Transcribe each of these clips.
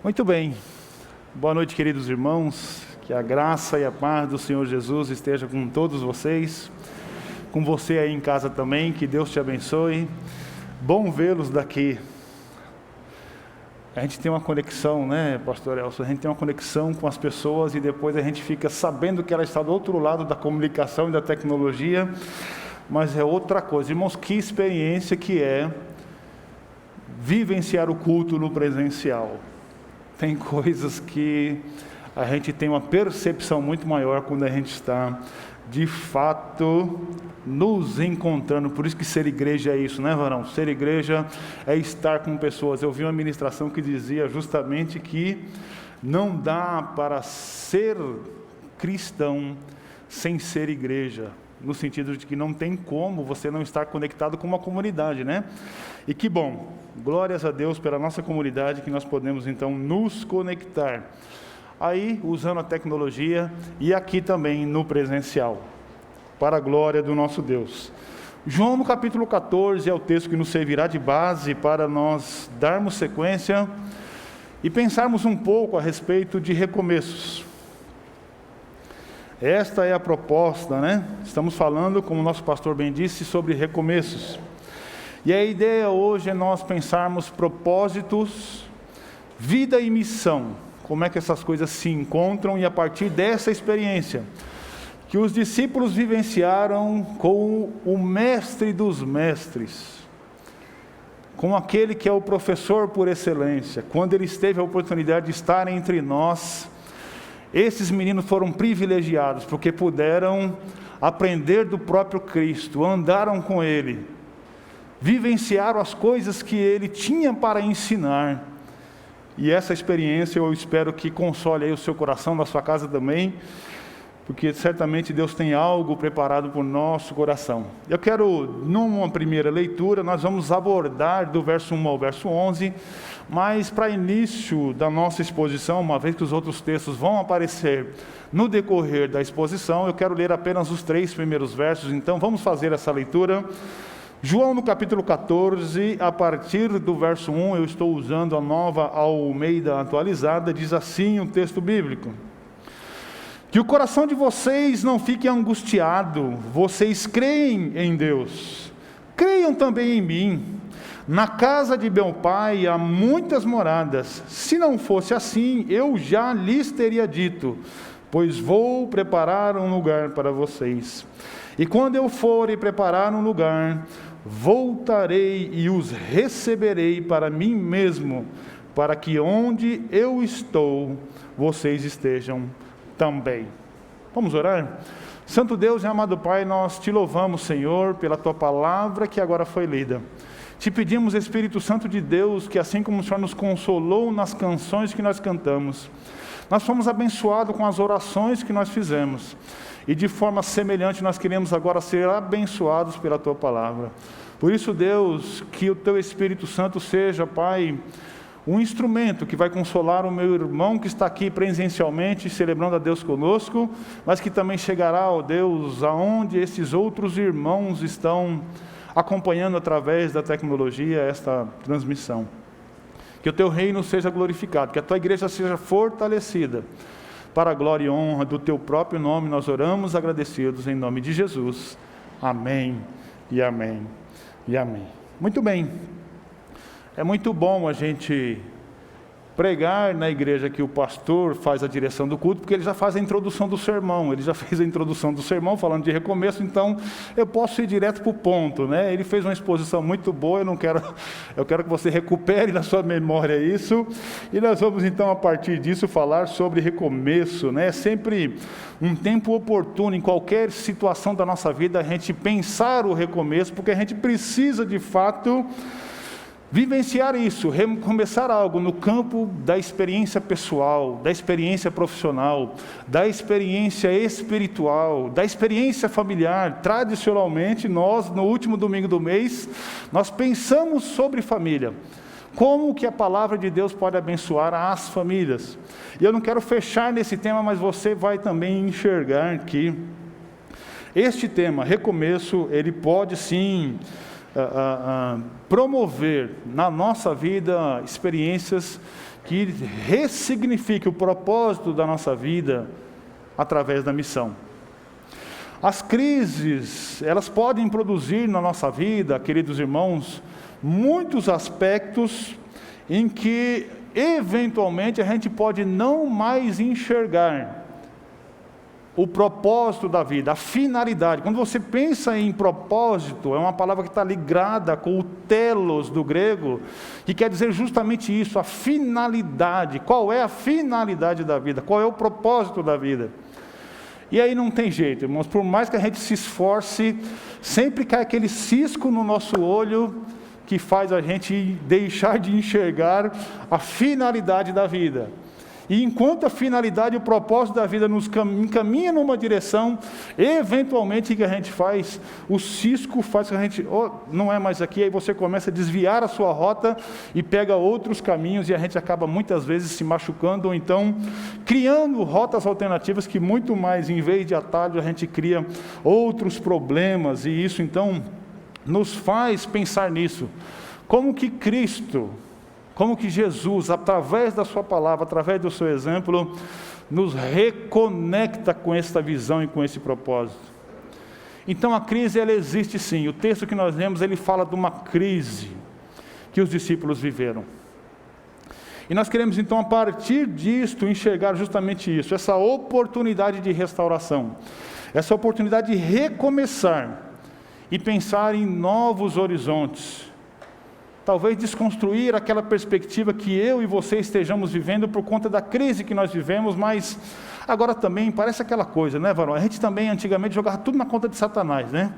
Muito bem, boa noite, queridos irmãos, que a graça e a paz do Senhor Jesus esteja com todos vocês, com você aí em casa também, que Deus te abençoe. Bom vê-los daqui. A gente tem uma conexão, né, pastor Elson? A gente tem uma conexão com as pessoas e depois a gente fica sabendo que ela está do outro lado da comunicação e da tecnologia, mas é outra coisa. Irmãos, que experiência que é vivenciar o culto no presencial. Tem coisas que a gente tem uma percepção muito maior quando a gente está, de fato, nos encontrando. Por isso que ser igreja é isso, né, varão? Ser igreja é estar com pessoas. Eu vi uma ministração que dizia justamente que não dá para ser cristão sem ser igreja, no sentido de que não tem como você não estar conectado com uma comunidade, né? E que bom, glórias a Deus pela nossa comunidade, que nós podemos então nos conectar, aí usando a tecnologia e aqui também no presencial, para a glória do nosso Deus. João no capítulo 14 é o texto que nos servirá de base para nós darmos sequência e pensarmos um pouco a respeito de recomeços. Esta é a proposta, né? Estamos falando, como o nosso pastor bem disse, sobre recomeços. E a ideia hoje é nós pensarmos propósitos, vida e missão. Como é que essas coisas se encontram e a partir dessa experiência que os discípulos vivenciaram com o mestre dos mestres, com aquele que é o professor por excelência, quando ele teve a oportunidade de estar entre nós. Esses meninos foram privilegiados, porque puderam aprender do próprio Cristo, andaram com Ele, vivenciaram as coisas que Ele tinha para ensinar. E essa experiência eu espero que console aí o seu coração, da sua casa também, porque certamente Deus tem algo preparado para o nosso coração. Eu quero, numa primeira leitura, nós vamos abordar do verso 1 ao verso 11, mas para início da nossa exposição, uma vez que os outros textos vão aparecer no decorrer da exposição, eu quero ler apenas os 3 primeiros versos, então vamos fazer essa leitura. João no capítulo 14, a partir do verso 1, eu estou usando a Nova Almeida atualizada, diz assim o texto bíblico: que o coração de vocês não fique angustiado, vocês creem em Deus, creiam também em mim. Na casa de meu pai há muitas moradas, se não fosse assim, eu já lhes teria dito, pois vou preparar um lugar para vocês. E quando eu for e preparar um lugar, voltarei e os receberei para mim mesmo, para que onde eu estou, vocês estejam também. Vamos orar? Santo Deus e amado Pai, nós te louvamos, Senhor, pela tua palavra que agora foi lida. Te pedimos, Espírito Santo de Deus, que assim como o Senhor nos consolou nas canções que nós cantamos, nós fomos abençoados com as orações que nós fizemos. E de forma semelhante nós queremos agora ser abençoados pela tua palavra. Por isso, Deus, que o teu Espírito Santo seja, Pai, um instrumento que vai consolar o meu irmão que está aqui presencialmente, celebrando a Deus conosco, mas que também chegará, ó Deus, aonde esses outros irmãos estão acompanhando através da tecnologia esta transmissão. Que o teu reino seja glorificado, que a tua igreja seja fortalecida, para a glória e honra do teu próprio nome, nós oramos agradecidos em nome de Jesus. Amém e amém e amém. Muito bem. É muito bom a gente pregar na igreja que o pastor faz a direção do culto, porque ele já faz a introdução do sermão, ele já fez a introdução do sermão falando de recomeço, então eu posso ir direto para o ponto, né? Ele fez uma exposição muito boa, eu quero que você recupere na sua memória isso, e nós vamos então a partir disso falar sobre recomeço, né? É sempre um tempo oportuno em qualquer situação da nossa vida a gente pensar o recomeço, porque a gente precisa de fato vivenciar isso, recomeçar algo no campo da experiência pessoal, da experiência profissional, da experiência espiritual, da experiência familiar. Tradicionalmente, nós, no último domingo do mês, nós pensamos sobre família. Como que a palavra de Deus pode abençoar as famílias? E eu não quero fechar nesse tema, mas você vai também enxergar que este tema, recomeço, ele pode sim promover na nossa vida experiências que ressignifique o propósito da nossa vida através da missão. As crises, elas podem produzir na nossa vida, queridos irmãos, muitos aspectos em que, eventualmente, a gente pode não mais enxergar o propósito da vida, a finalidade. Quando você pensa em propósito, é uma palavra que está ligada com o telos do grego, que quer dizer justamente isso, a finalidade. Qual é a finalidade da vida? Qual é o propósito da vida? E aí não tem jeito, irmãos, por mais que a gente se esforce, sempre cai aquele cisco no nosso olho que faz a gente deixar de enxergar a finalidade da vida. E enquanto a finalidade e o propósito da vida nos encaminha numa direção, eventualmente o que a gente faz, o cisco faz que a gente, não é mais aqui, aí você começa a desviar a sua rota e pega outros caminhos e a gente acaba muitas vezes se machucando ou então criando rotas alternativas que muito mais, em vez de atalho, a gente cria outros problemas e isso então nos faz pensar nisso. Como que Cristo, como que Jesus, através da sua palavra, através do seu exemplo, nos reconecta com essa visão e com esse propósito. Então a crise, ela existe sim. O texto que nós lemos, ele fala de uma crise que os discípulos viveram. E nós queremos então, a partir disto, enxergar justamente isso, essa oportunidade de restauração, essa oportunidade de recomeçar e pensar em novos horizontes. Talvez desconstruir aquela perspectiva que eu e você estejamos vivendo por conta da crise que nós vivemos, mas agora também parece aquela coisa, né, varão? A gente também antigamente jogava tudo na conta de Satanás, né?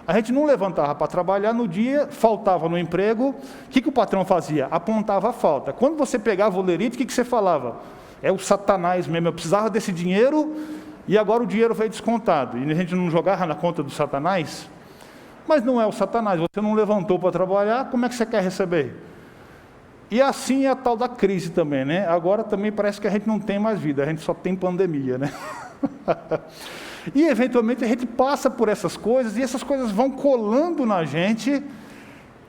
A gente não levantava para trabalhar no dia, faltava no emprego, o que o patrão fazia? Apontava a falta. Quando você pegava o lerite, o que você falava? É o Satanás mesmo, eu precisava desse dinheiro e agora o dinheiro veio descontado. E a gente não jogava na conta do Satanás? Mas não é o Satanás, você não levantou para trabalhar, como é que você quer receber? E assim é a tal da crise também, né? Agora também parece que a gente não tem mais vida, a gente só tem pandemia, né? E eventualmente a gente passa por essas coisas, e essas coisas vão colando na gente,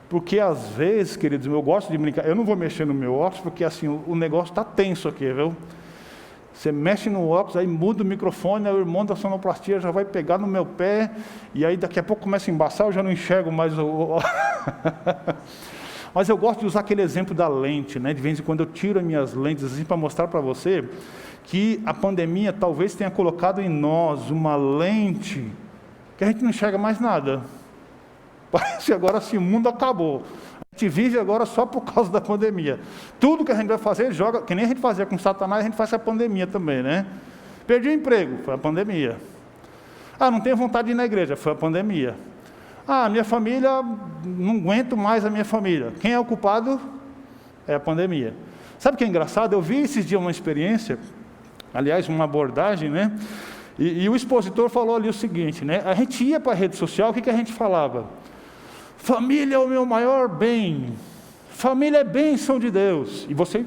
porque às vezes, queridos, eu gosto de brincar, eu não vou mexer no meu óculos, porque assim, o negócio está tenso aqui, viu? Você mexe no óculos, aí muda o microfone, aí o irmão da sonoplastia já vai pegar no meu pé, e aí daqui a pouco começa a embaçar, eu já não enxergo mais o... Mas eu gosto de usar aquele exemplo da lente, né? De vez em quando eu tiro as minhas lentes assim para mostrar para você que a pandemia talvez tenha colocado em nós uma lente que a gente não enxerga mais nada. Parece agora assim, o mundo acabou. A gente vive agora só por causa da pandemia. Tudo que a gente vai fazer, joga, que nem a gente fazia com Satanás, a gente faz a pandemia também, né? Perdi o emprego, foi a pandemia. Ah, não tenho vontade de ir na igreja, foi a pandemia. Ah, minha família, não aguento mais a minha família. Quem é o culpado? É a pandemia. Sabe o que é engraçado? Eu vi esses dias uma experiência, aliás, uma abordagem, né? E o expositor falou ali o seguinte, né? A gente ia para a rede social, o que a gente falava? Família é o meu maior bem. Família é bênção de Deus. E você...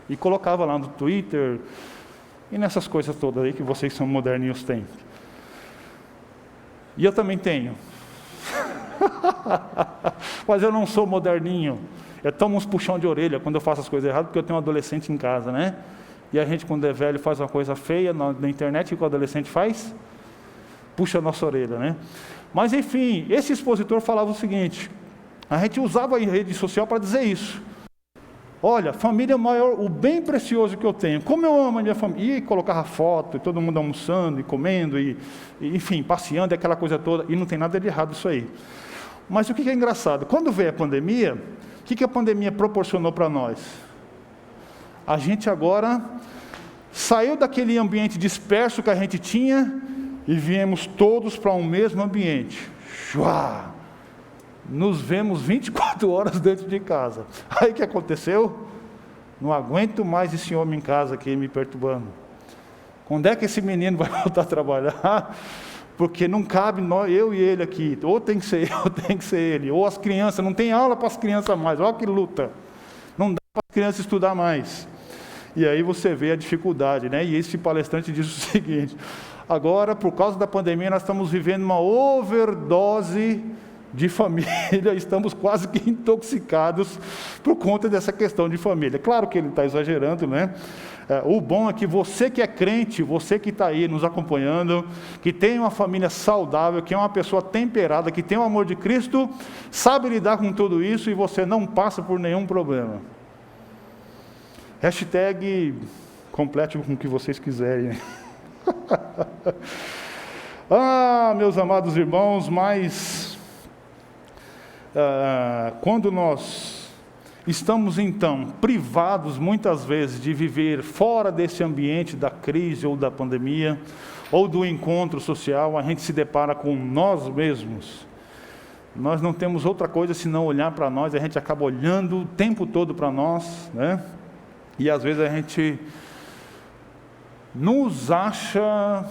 E colocava lá no Twitter, e nessas coisas todas aí que vocês são moderninhos têm. E eu também tenho. Mas eu não sou moderninho. Eu tomo uns puxão de orelha quando eu faço as coisas erradas, porque eu tenho um adolescente em casa, né? E a gente, quando é velho, faz uma coisa feia na internet, o que o adolescente faz? Puxa a nossa orelha, né? Mas enfim, esse expositor falava o seguinte, a gente usava a rede social para dizer isso. Olha, família é o maior, o bem precioso que eu tenho. Como eu amo a minha família. E colocava foto, e todo mundo almoçando, e comendo, e enfim, passeando, aquela coisa toda. E não tem nada de errado isso aí. Mas o que é engraçado? Quando veio a pandemia, o que a pandemia proporcionou para nós? A gente agora saiu daquele ambiente disperso que a gente tinha e viemos todos para um mesmo ambiente. Uau! Nos vemos 24 horas dentro de casa. Aí o que aconteceu? Não aguento mais esse homem em casa aqui me perturbando. Quando é que esse menino vai voltar a trabalhar? Porque não cabe nós, eu e ele aqui. Ou tem que ser eu, ou tem que ser ele. Ou as crianças, não tem aula para as crianças mais. Olha que luta. Não dá para as crianças estudar mais. E aí você vê a dificuldade, né? E esse palestrante diz o seguinte, agora, por causa da pandemia, nós estamos vivendo uma overdose de família, estamos quase que intoxicados por conta dessa questão de família. Claro que ele está exagerando, né? O bom é que você que é crente, você que está aí nos acompanhando, que tem uma família saudável, que é uma pessoa temperada, que tem o amor de Cristo, sabe lidar com tudo isso e você não passa por nenhum problema. Hashtag complete com o que vocês quiserem. Meus amados irmãos, mas quando nós estamos então privados muitas vezes de viver fora desse ambiente da crise ou da pandemia, ou do encontro social, a gente se depara com nós mesmos. Nós não temos outra coisa senão olhar para nós, a gente acaba olhando o tempo todo para nós, né? E às vezes a gente nos acha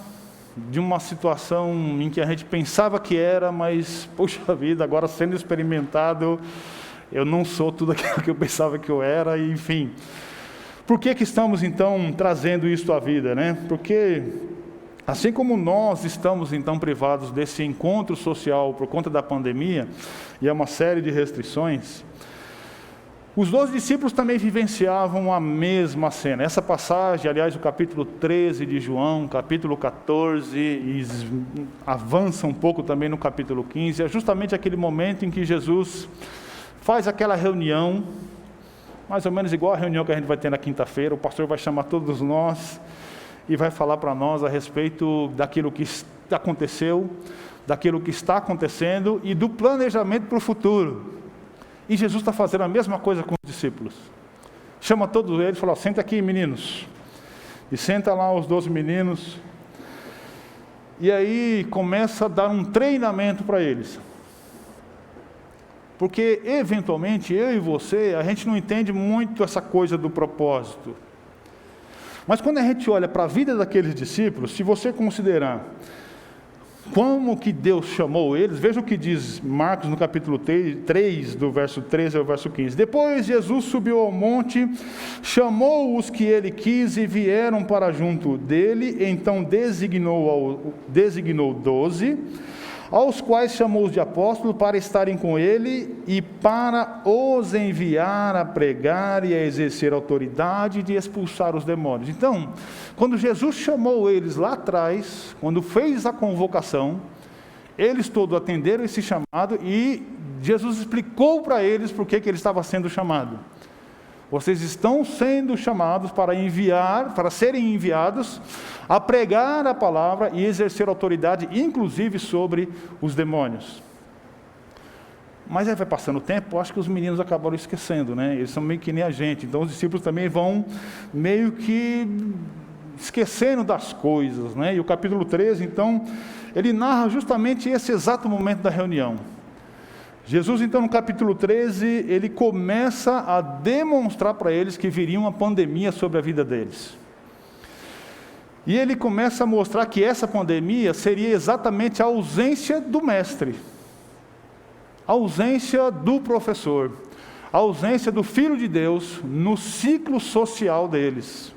de uma situação em que a gente pensava que era, mas, puxa vida, agora sendo experimentado, eu não sou tudo aquilo que eu pensava que eu era, e, enfim. Por que estamos, então, trazendo isso à vida, né? Porque, assim como nós estamos, então, privados desse encontro social por conta da pandemia, e é uma série de restrições, os 12 discípulos também vivenciavam a mesma cena. Essa passagem, aliás, o capítulo 13 de João, capítulo 14, e avança um pouco também no capítulo 15, é justamente aquele momento em que Jesus faz aquela reunião, mais ou menos igual a reunião que a gente vai ter na quinta-feira. O pastor vai chamar todos nós e vai falar para nós a respeito daquilo que aconteceu, daquilo que está acontecendo e do planejamento para o futuro. E Jesus está fazendo a mesma coisa com os discípulos. Chama todos eles e fala: senta aqui, meninos. E senta lá os 12 meninos. E aí começa a dar um treinamento para eles. Porque, eventualmente, eu e você, a gente não entende muito essa coisa do propósito. Mas quando a gente olha para a vida daqueles discípulos, se você considerar como que Deus chamou eles, veja o que diz Marcos no capítulo 3, do verso 13 ao verso 15. Depois Jesus subiu ao monte, chamou os que ele quis e vieram para junto dele, então designou 12, aos quais chamou de apóstolos para estarem com ele e para os enviar a pregar e a exercer autoridade de expulsar os demônios. Então, quando Jesus chamou eles lá atrás, quando fez a convocação, eles todos atenderam esse chamado e Jesus explicou para eles por que ele estava sendo chamado. Vocês estão sendo chamados para serem enviados a pregar a palavra e exercer autoridade, inclusive sobre os demônios. Mas aí vai passando o tempo, acho que os meninos acabaram esquecendo, né? Eles são meio que nem a gente, então os discípulos também vão meio que esquecendo das coisas, né? E o capítulo 13, então, ele narra justamente esse exato momento da reunião. Jesus, então, no capítulo 13, ele começa a demonstrar para eles que viria uma pandemia sobre a vida deles. E ele começa a mostrar que essa pandemia seria exatamente a ausência do mestre, a ausência do professor, a ausência do Filho de Deus no ciclo social deles.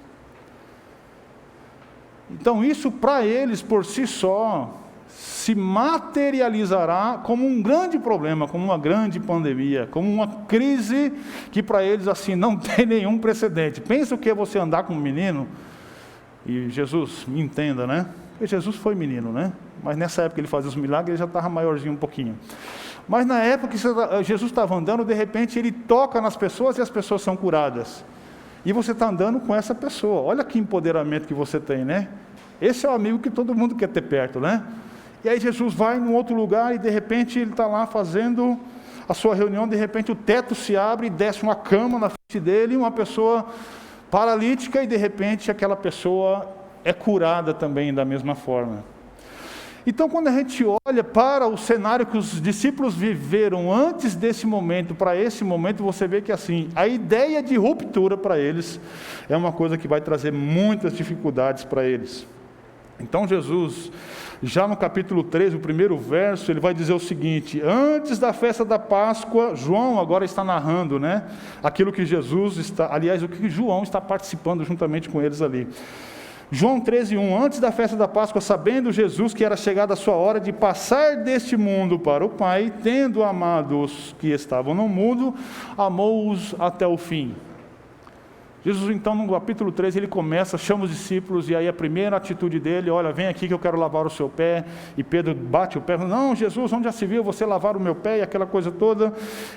Então, isso para eles, por si só, se materializará como um grande problema, como uma grande pandemia, como uma crise que para eles assim não tem nenhum precedente. Pensa o que é você andar com um menino, e Jesus, me entenda, né? Porque Jesus foi menino, né? Mas nessa época ele fazia os milagres, ele já estava maiorzinho um pouquinho. Mas na época que Jesus estava andando, de repente ele toca nas pessoas e as pessoas são curadas. E você está andando com essa pessoa. Olha que empoderamento que você tem, né? Esse é o amigo que todo mundo quer ter perto, né? E aí Jesus vai em um outro lugar e de repente ele está lá fazendo a sua reunião, de repente o teto se abre e desce uma cama na frente dele, uma pessoa paralítica, e de repente aquela pessoa é curada também da mesma forma. Então, quando a gente olha para o cenário que os discípulos viveram antes desse momento, para esse momento, você vê que assim, a ideia de ruptura para eles é uma coisa que vai trazer muitas dificuldades para eles. Então Jesus, já no capítulo 13, o primeiro verso, ele vai dizer o seguinte: antes da festa da Páscoa, João agora está narrando, né, aquilo que Jesus está, aliás, o que João está participando juntamente com eles ali. João 13:1, antes da festa da Páscoa, sabendo Jesus que era chegada a sua hora de passar deste mundo para o Pai, tendo amado os que estavam no mundo, amou-os até o fim. Jesus, então, no capítulo 13, ele começa, chama os discípulos, e aí a primeira atitude dele, olha, vem aqui que eu quero lavar o seu pé, e Pedro bate o pé, não, Jesus, onde já se viu você lavar o meu pé, e aquela coisa toda,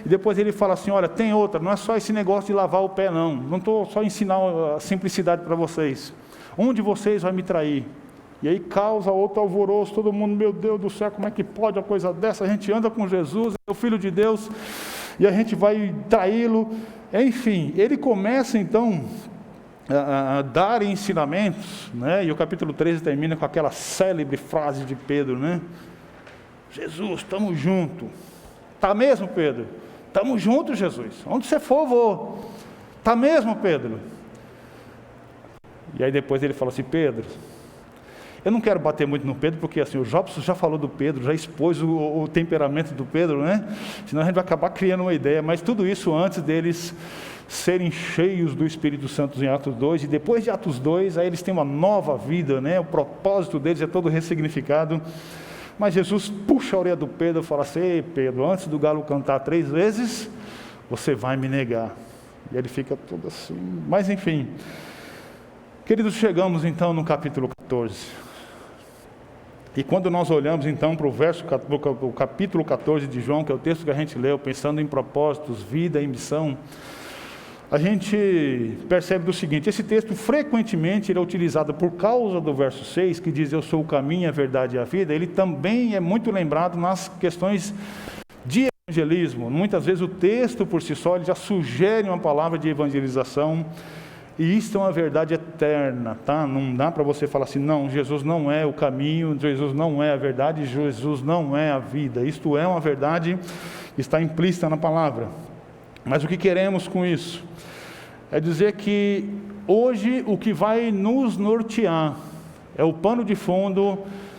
e depois ele fala assim, olha, tem outra, não é só esse negócio de lavar o pé, não estou só ensinando a simplicidade para vocês, um de vocês vai me trair, e aí causa outro alvoroço, todo mundo, meu Deus do céu, como é que pode uma coisa dessa, a gente anda com Jesus, é o Filho de Deus, e a gente vai traí-lo. Enfim, ele começa então a dar ensinamentos, né? E o capítulo 13 termina com aquela célebre frase de Pedro, né? Jesus, estamos juntos. Está mesmo, Pedro? Estamos juntos, Jesus. Onde você for, vou. Está mesmo, Pedro? E aí depois ele fala assim, Pedro, eu não quero bater muito no Pedro, porque assim, o Jobson já falou do Pedro, já expôs o temperamento do Pedro, né? Senão a gente vai acabar criando uma ideia, mas tudo isso antes deles serem cheios do Espírito Santo em Atos 2, e depois de Atos 2, aí eles têm uma nova vida, né? O propósito deles é todo ressignificado, mas Jesus puxa a orelha do Pedro e fala assim, ei Pedro, antes do galo cantar 3 vezes, você vai me negar. E ele fica todo assim, mas enfim. Queridos, chegamos então no capítulo 14. E quando nós olhamos então para o capítulo 14 de João, que é o texto que a gente leu, pensando em propósitos, vida e missão, a gente percebe do seguinte, esse texto frequentemente ele é utilizado por causa do verso 6, que diz, eu sou o caminho, a verdade e a vida, ele também é muito lembrado nas questões de evangelismo. Muitas vezes o texto por si só ele já sugere uma palavra de evangelização, e isto é uma verdade eterna, tá? Não dá para você falar assim, não, Jesus não é o caminho, Jesus não é a verdade, Jesus não é a vida. Isto é uma verdade que está implícita na palavra. Mas o que queremos com isso? É dizer que hoje o que vai nos nortear é o pano de fundo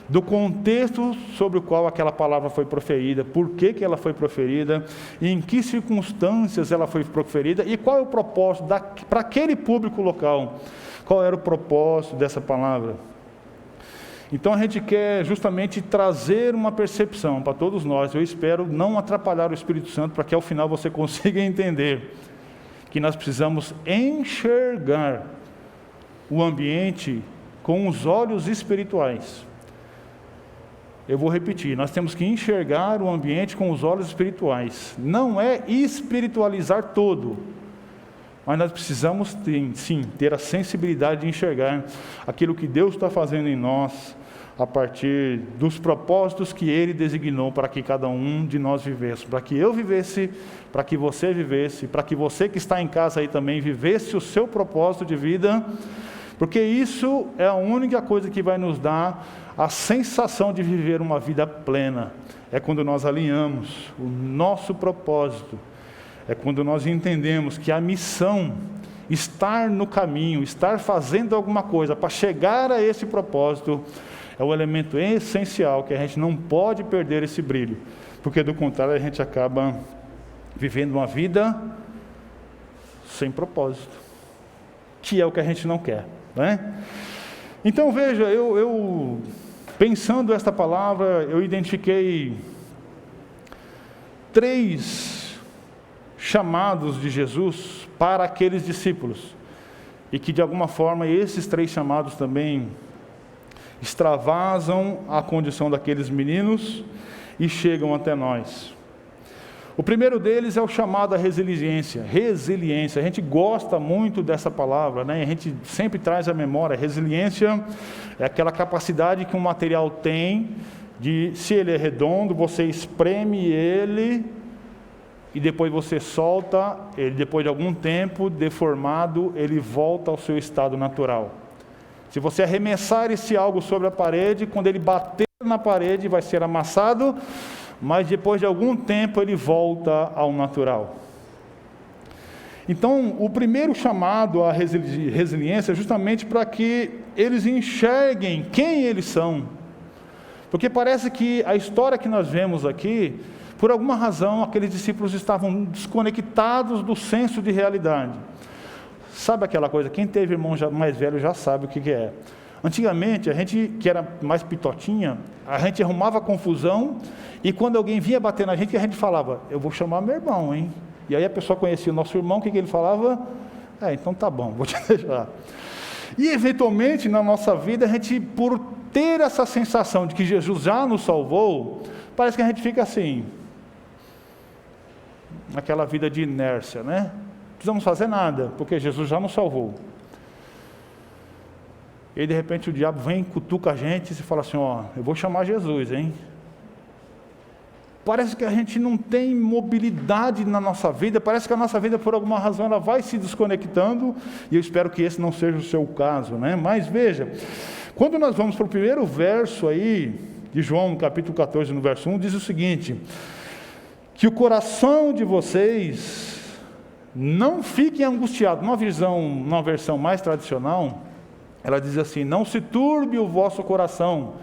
do contexto sobre o qual aquela palavra foi proferida, por que ela foi proferida, em que circunstâncias ela foi proferida e qual é o propósito para aquele público local, qual era o propósito dessa palavra. Então a gente quer justamente trazer uma percepção para todos nós, eu espero não atrapalhar o Espírito Santo para que ao final você consiga entender que nós precisamos enxergar o ambiente com os olhos espirituais. Eu vou repetir, nós temos que enxergar o ambiente com os olhos espirituais. Não é espiritualizar todo, mas nós precisamos sim ter a sensibilidade de enxergar aquilo que Deus está fazendo em nós, a partir dos propósitos que Ele designou para que cada um de nós vivesse, para que eu vivesse, para que você vivesse, para que você que está em casa aí também vivesse o seu propósito de vida, porque isso é a única coisa que vai nos dar a sensação de viver uma vida plena. É quando nós alinhamos o nosso propósito, é quando nós entendemos que a missão, estar no caminho, estar fazendo alguma coisa para chegar a esse propósito, é o elemento essencial que a gente não pode perder esse brilho, porque do contrário a gente acaba vivendo uma vida sem propósito, que é o que a gente não quer, né? Então veja, eu pensando esta palavra, eu identifiquei 3 chamados de Jesus para aqueles discípulos, e que de alguma forma esses 3 chamados também extravasam a condição daqueles meninos e chegam até nós. O primeiro deles é o chamado à resiliência. Resiliência, a gente gosta muito dessa palavra, né? A gente sempre traz à memória. Resiliência é aquela capacidade que um material tem de, se ele é redondo, você espreme ele e depois você solta ele, depois de algum tempo deformado, ele volta ao seu estado natural. Se você arremessar esse algo sobre a parede, quando ele bater na parede vai ser amassado, mas depois de algum tempo ele volta ao natural. Então, o primeiro chamado à resiliência é justamente para que eles enxerguem quem eles são. Porque parece que a história que nós vemos aqui, por alguma razão, aqueles discípulos estavam desconectados do senso de realidade. Sabe aquela coisa, quem teve irmão mais velho já sabe o que é. Antigamente, a gente que era mais pitotinha, a gente arrumava confusão, e quando alguém vinha bater na gente, a gente falava, eu vou chamar meu irmão, hein? E aí a pessoa conhecia o nosso irmão, o que ele falava? Então tá bom, vou te deixar. E eventualmente na nossa vida, a gente, por ter essa sensação de que Jesus já nos salvou, parece que a gente fica assim, naquela vida de inércia, né? Não precisamos fazer nada, porque Jesus já nos salvou. E aí, de repente, o diabo vem, cutuca a gente e fala assim, eu vou chamar Jesus, hein? Parece que a gente não tem mobilidade na nossa vida, parece que a nossa vida, por alguma razão, ela vai se desconectando, e eu espero que esse não seja o seu caso, né? Mas veja, quando nós vamos para o primeiro verso aí, de João, capítulo 14, no verso 1, diz o seguinte, que o coração de vocês não fique angustiado. Numa versão mais tradicional, ela diz assim, não se turbe o vosso coração,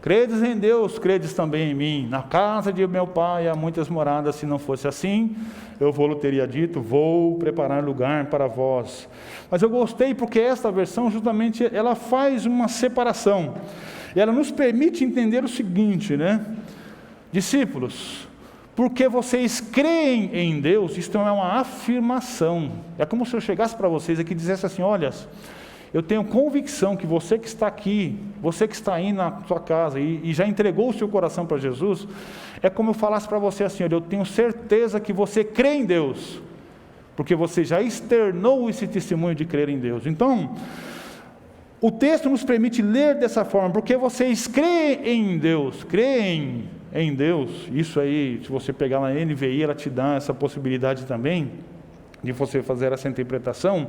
credes em Deus, credes também em mim, na casa de meu pai há muitas moradas, se não fosse assim, eu vou-lhe teria dito, vou preparar lugar para vós. Mas eu gostei porque esta versão justamente, ela faz uma separação, ela nos permite entender o seguinte, né? Discípulos, porque vocês creem em Deus, isto é uma afirmação, é como se eu chegasse para vocês aqui e dissesse assim, olha, eu tenho convicção que você que está aqui, você que está aí na sua casa e já entregou o seu coração para Jesus, é como eu falasse para você assim, olha, eu tenho certeza que você crê em Deus, porque você já externou esse testemunho de crer em Deus. Então, o texto nos permite ler dessa forma, porque vocês creem em Deus, creem em Deus, isso aí, se você pegar na NVI, ela te dá essa possibilidade também, de você fazer essa interpretação,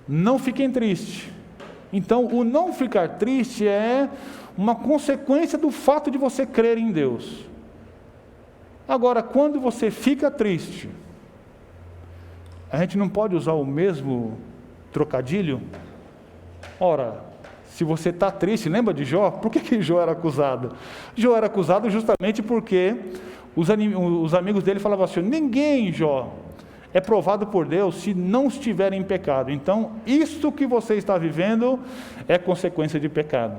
não fiquem tristes. Então, o não ficar triste é uma consequência do fato de você crer em Deus. Agora, quando você fica triste, a gente não pode usar o mesmo trocadilho? Ora, se você está triste, lembra de Jó? Por que Jó era acusado? Jó era acusado justamente porque os amigos dele falavam assim, ninguém, Jó, é provado por Deus se não estiver em pecado. Então, isto que você está vivendo é consequência de pecado.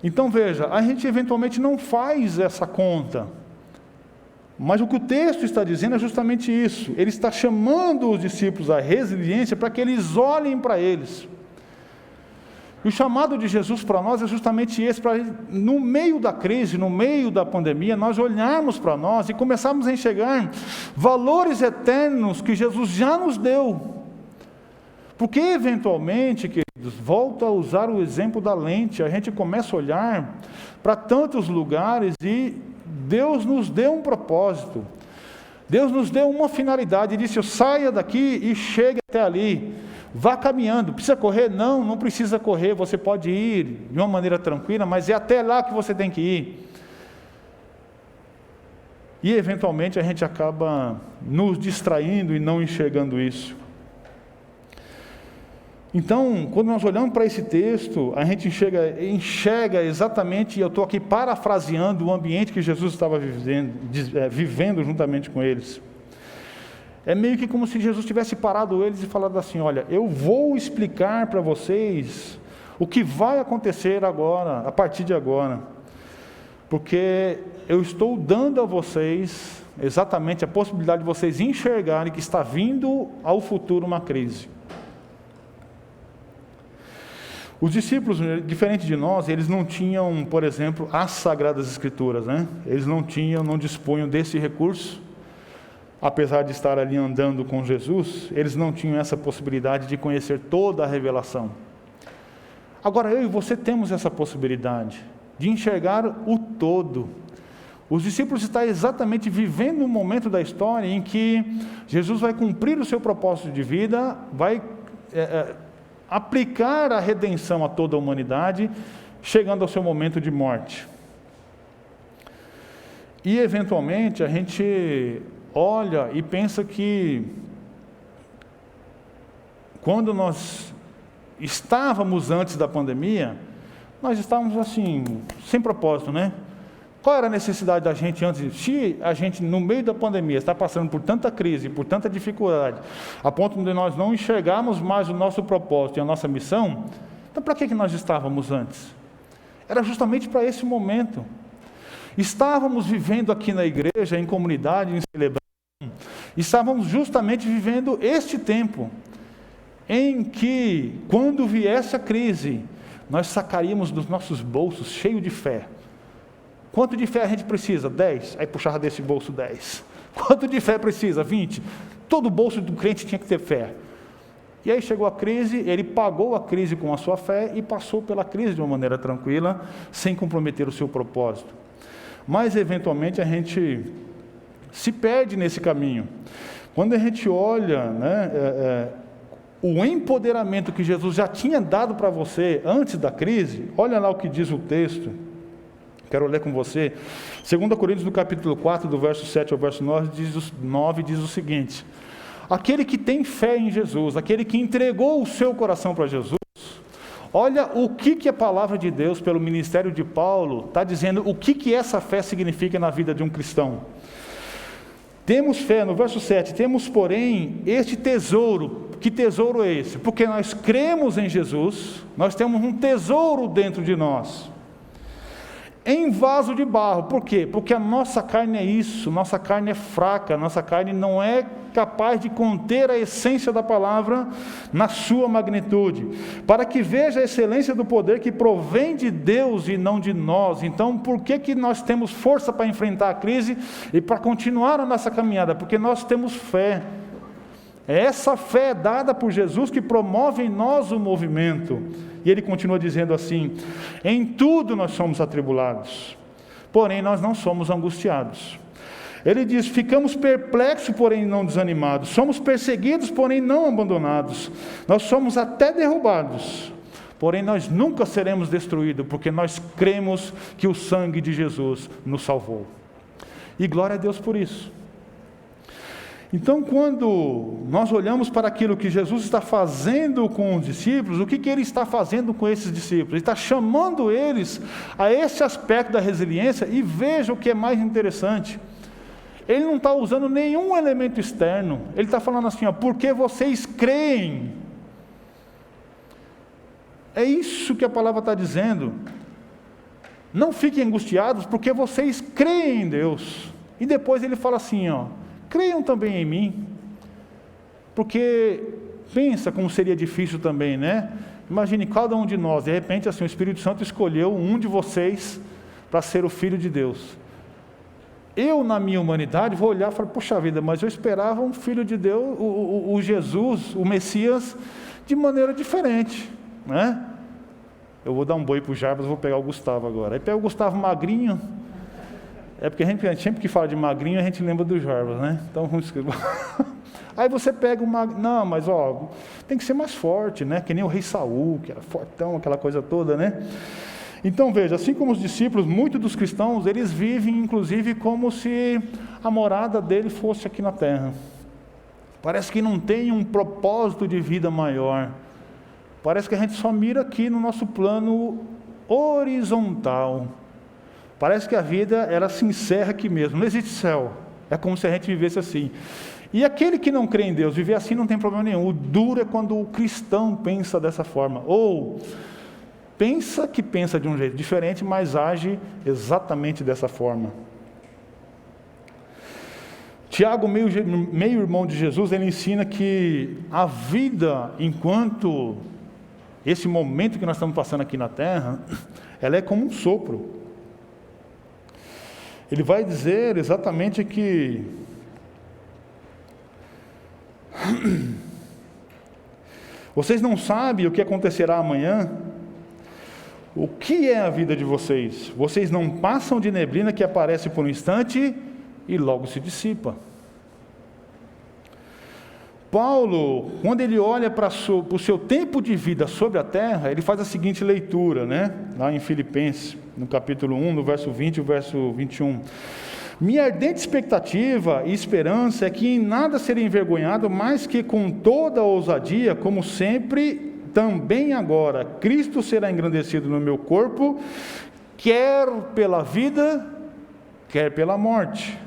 Então, veja, a gente eventualmente não faz essa conta. Mas o que o texto está dizendo é justamente isso. Ele está chamando os discípulos à resiliência para que eles olhem para eles. E o chamado de Jesus para nós é justamente esse, para no meio da crise, no meio da pandemia, nós olharmos para nós e começarmos a enxergar valores eternos que Jesus já nos deu. Porque eventualmente, queridos, volta a usar o exemplo da lente, a gente começa a olhar para tantos lugares e Deus nos deu um propósito, Deus nos deu uma finalidade, Ele disse, saia daqui e chegue até ali. Vá caminhando, precisa correr? Não, não precisa correr, você pode ir de uma maneira tranquila, mas é até lá que você tem que ir. E eventualmente a gente acaba nos distraindo e não enxergando isso. Então, quando nós olhamos para esse texto, a gente enxerga exatamente, e eu estou aqui parafraseando o ambiente que Jesus estava vivendo juntamente com eles. É meio que como se Jesus tivesse parado eles e falado assim, olha, eu vou explicar para vocês o que vai acontecer agora, a partir de agora, porque eu estou dando a vocês exatamente a possibilidade de vocês enxergarem que está vindo ao futuro uma crise. Os discípulos, diferente de nós, eles não tinham, por exemplo, as Sagradas Escrituras, né? Eles não dispunham desse recurso. Apesar de estar ali andando com Jesus, eles não tinham essa possibilidade de conhecer toda a revelação. Agora, eu e você temos essa possibilidade de enxergar o todo. Os discípulos estão exatamente vivendo um momento da história em que Jesus vai cumprir o seu propósito de vida, vai aplicar a redenção a toda a humanidade, chegando ao seu momento de morte. E, eventualmente, a gente olha e pensa que quando nós estávamos antes da pandemia, nós estávamos assim, sem propósito, né? Qual era a necessidade da gente antes? Se a gente, no meio da pandemia, está passando por tanta crise, por tanta dificuldade, a ponto de nós não enxergarmos mais o nosso propósito e a nossa missão, Então, para que nós estávamos antes? Era justamente para esse momento. Estávamos vivendo aqui na igreja, em comunidade, em celebração, estávamos justamente vivendo este tempo, em que, quando viesse a crise, nós sacaríamos dos nossos bolsos, cheio de fé. Quanto de fé a gente precisa? 10. Aí puxava desse bolso 10. Quanto de fé precisa? 20. Todo bolso do crente tinha que ter fé. E aí chegou a crise, ele pagou a crise com a sua fé e passou pela crise de uma maneira tranquila, sem comprometer o seu propósito. Mas, eventualmente, a gente se perde nesse caminho. Quando a gente olha, o empoderamento que Jesus já tinha dado para você antes da crise, olha lá o que diz o texto. Quero ler com você. 2 Coríntios, no capítulo 4, do verso 7 ao verso 9, diz o seguinte: aquele que tem fé em Jesus, aquele que entregou o seu coração para Jesus, olha o que a palavra de Deus, pelo ministério de Paulo, está dizendo, o que essa fé significa na vida de um cristão. Temos fé, no verso 7, temos, porém, este tesouro. Que tesouro é esse? Porque nós cremos em Jesus, nós temos um tesouro dentro de nós. Em vaso de barro. Por quê? Porque a nossa carne é isso, nossa carne é fraca, nossa carne não é capaz de conter a essência da palavra na sua magnitude, para que veja a excelência do poder que provém de Deus e não de nós. Então, por que nós temos força para enfrentar a crise e para continuar a nossa caminhada? Porque nós temos fé. É essa fé dada por Jesus que promove em nós o movimento. E ele continua dizendo assim: em tudo nós somos atribulados, porém nós não somos angustiados. Ele diz: ficamos perplexos, porém não desanimados, somos perseguidos, porém não abandonados, nós somos até derrubados, porém nós nunca seremos destruídos, porque nós cremos que o sangue de Jesus nos salvou. E glória a Deus por isso. Então, quando nós olhamos para aquilo que Jesus está fazendo com os discípulos, o que ele está fazendo com esses discípulos? Ele está chamando eles a esse aspecto da resiliência, e veja o que é mais interessante. Ele não está usando nenhum elemento externo, ele está falando assim, porque vocês creem. É isso que a palavra está dizendo. Não fiquem angustiados, porque vocês creem em Deus. E depois ele fala assim, creiam também em mim, porque pensa como seria difícil também, né? Imagine cada um de nós, de repente assim, o Espírito Santo escolheu um de vocês para ser o Filho de Deus. Eu, na minha humanidade, vou olhar e falar, poxa vida, mas eu esperava um Filho de Deus, o Jesus, o Messias, de maneira diferente, né? Eu vou dar um boi para o Jarbas, vou pegar o Gustavo agora. Aí pega o Gustavo magrinho. É porque a gente sempre que fala de magrinho, a gente lembra do Jarbas, né? Então, vamos... Aí você pega o magrinho... Não, mas tem que ser mais forte, né? Que nem o rei Saul, que era fortão, aquela coisa toda, né? Então, veja, assim como os discípulos, muitos dos cristãos, eles vivem, inclusive, como se a morada dele fosse aqui na terra. Parece que não tem um propósito de vida maior. Parece que a gente só mira aqui no nosso plano horizontal. Parece que a vida, ela se encerra aqui mesmo, não existe céu. É como se a gente vivesse assim. E aquele que não crê em Deus, viver assim não tem problema nenhum. O duro é quando o cristão pensa dessa forma. Ou pensa de um jeito diferente, mas age exatamente dessa forma. Tiago, meio irmão de Jesus, ele ensina que a vida, enquanto esse momento que nós estamos passando aqui na terra, ela é como um sopro. Ele vai dizer exatamente que vocês não sabem o que acontecerá amanhã. O que é a vida de vocês? Vocês não passam de neblina que aparece por um instante e logo se dissipa. Paulo, quando ele olha para o seu tempo de vida sobre a terra, ele faz a seguinte leitura, né? Lá em Filipenses, no capítulo 1, no verso 20 e o verso 21. Minha ardente expectativa e esperança é que em nada serei envergonhado, mas que com toda a ousadia, como sempre, também agora, Cristo será engrandecido no meu corpo, quer pela vida, quer pela morte.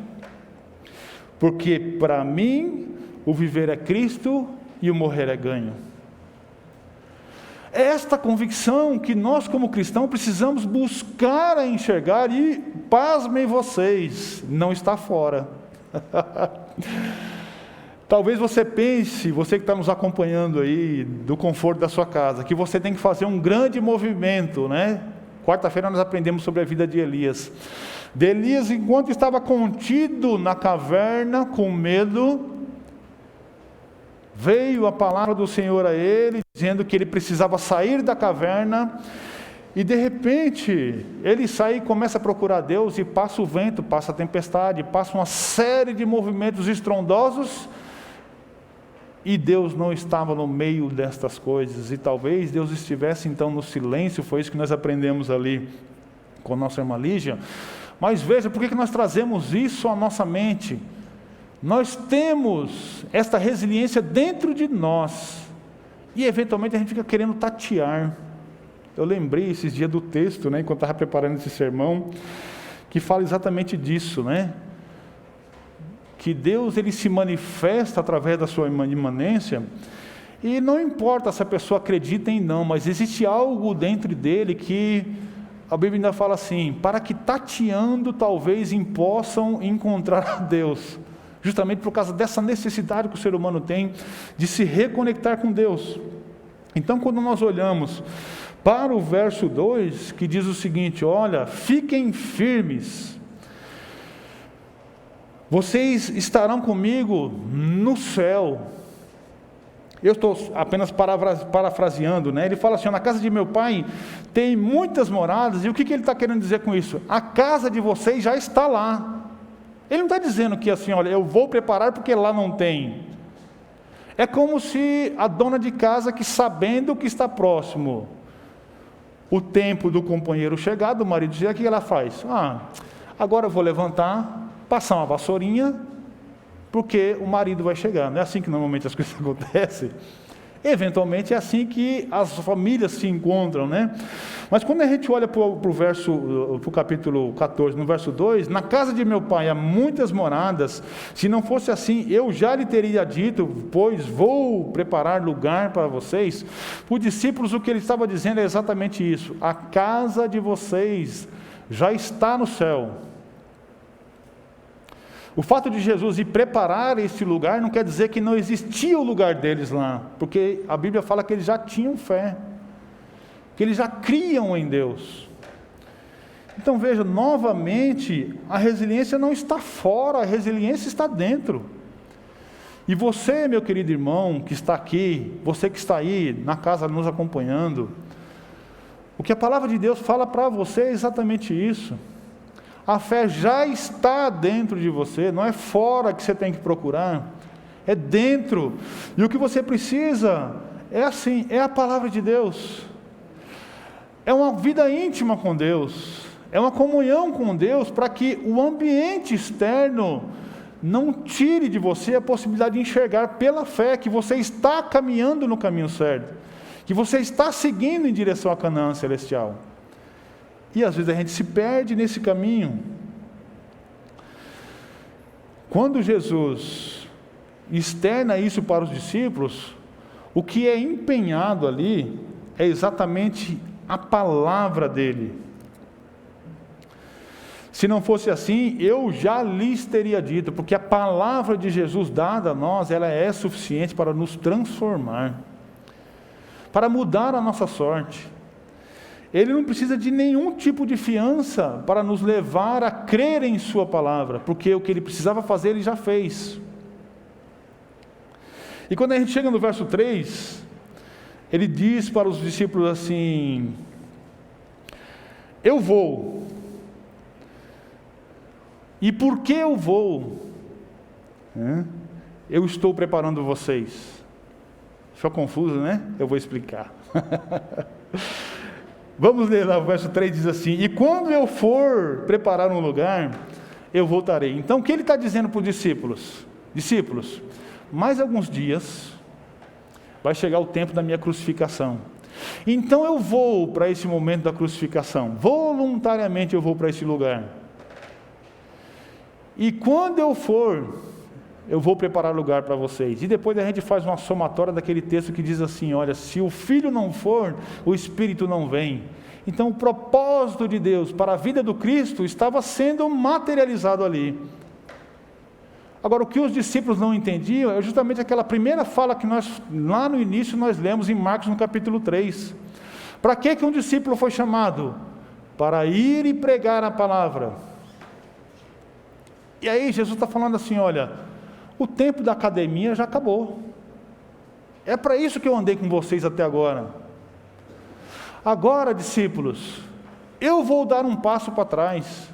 Porque para mim, o viver é Cristo e o morrer é ganho. É esta convicção que nós como cristãos precisamos buscar a enxergar e, pasmem vocês, não está fora. Talvez você pense, você que está nos acompanhando aí, do conforto da sua casa, que você tem que fazer um grande movimento, né? Quarta-feira nós aprendemos sobre a vida de Elias. De Elias, enquanto estava contido na caverna, com medo, veio a palavra do Senhor a ele, dizendo que ele precisava sair da caverna, e de repente, ele sai e começa a procurar Deus, e passa o vento, passa a tempestade, passa uma série de movimentos estrondosos, e Deus não estava no meio destas coisas, e talvez Deus estivesse então no silêncio. Foi isso que nós aprendemos ali com a nossa irmã Lígia. Mas veja, por que nós trazemos isso à nossa mente? Nós temos esta resiliência dentro de nós, e eventualmente a gente fica querendo tatear. Eu lembrei esses dias do texto, né, enquanto estava preparando esse sermão, que fala exatamente disso, né? Que Deus, ele se manifesta através da sua imanência, e não importa se a pessoa acredita em não, mas existe algo dentro dele que a Bíblia ainda fala assim, para que tateando talvez possam encontrar a Deus, justamente por causa dessa necessidade que o ser humano tem de se reconectar com Deus. Então, quando nós olhamos para o verso 2, que diz o seguinte: olha, fiquem firmes, vocês estarão comigo no céu. Eu estou apenas parafraseando, né? Ele fala assim: na casa de meu pai tem muitas moradas. E o que ele está querendo dizer com isso? A casa de vocês já está lá. Ele não está dizendo que assim, olha, eu vou preparar porque lá não tem. É como se a dona de casa, que sabendo que está próximo o tempo do companheiro chegar, do marido chegar, o que ela faz? Agora eu vou levantar, passar uma vassourinha, porque o marido vai chegar. Não é assim que normalmente as coisas acontecem? Eventualmente é assim que as famílias se encontram, né? Mas quando a gente olha para o capítulo 14, no verso 2, na casa de meu pai há muitas moradas, se não fosse assim, eu já lhe teria dito, pois vou preparar lugar para vocês. Para os discípulos, o que ele estava dizendo é exatamente isso: a casa de vocês já está no céu. O fato de Jesus ir preparar esse lugar não quer dizer que não existia o lugar deles lá, porque a Bíblia fala que eles já tinham fé, que eles já criam em Deus. Então veja, novamente, a resiliência não está fora, a resiliência está dentro. E você, meu querido irmão, que está aqui, você que está aí na casa nos acompanhando, o que a palavra de Deus fala para você é exatamente isso. A fé já está dentro de você, não é fora que você tem que procurar, é dentro. E o que você precisa é assim, é a palavra de Deus, é uma vida íntima com Deus, é uma comunhão com Deus, para que o ambiente externo não tire de você a possibilidade de enxergar pela fé que você está caminhando no caminho certo, que você está seguindo em direção à Canaã celestial. E às vezes a gente se perde nesse caminho. Quando Jesus externa isso para os discípulos, o que é empenhado ali é exatamente a palavra dele. Se não fosse assim, eu já lhes teria dito, porque a palavra de Jesus dada a nós, ela é suficiente para nos transformar, para mudar a nossa sorte. Ele não precisa de nenhum tipo de fiança para nos levar a crer em sua palavra, porque o que ele precisava fazer, ele já fez. E quando a gente chega no verso 3, ele diz para os discípulos assim: eu vou. E por que eu vou? Eu estou preparando vocês. Ficou confuso, né? Eu vou explicar. Vamos ler lá, o verso 3 diz assim: e quando eu for preparar um lugar, eu voltarei. Então o que ele está dizendo para os discípulos? Discípulos, mais alguns dias vai chegar o tempo da minha crucificação. Então eu vou para esse momento da crucificação, voluntariamente eu vou para esse lugar. E quando eu for, eu vou preparar lugar para vocês. E depois a gente faz uma somatória daquele texto que diz assim, olha, se o Filho não for, o Espírito não vem. Então o propósito de Deus para a vida do Cristo estava sendo materializado ali. Agora, o que os discípulos não entendiam é justamente aquela primeira fala que nós, lá no início, nós lemos em Marcos no capítulo 3. Para que um discípulo foi chamado? Para ir e pregar a palavra. E aí Jesus está falando assim, olha, o tempo da academia já acabou. É para isso que eu andei com vocês até agora. Agora, discípulos, eu vou dar um passo para trás.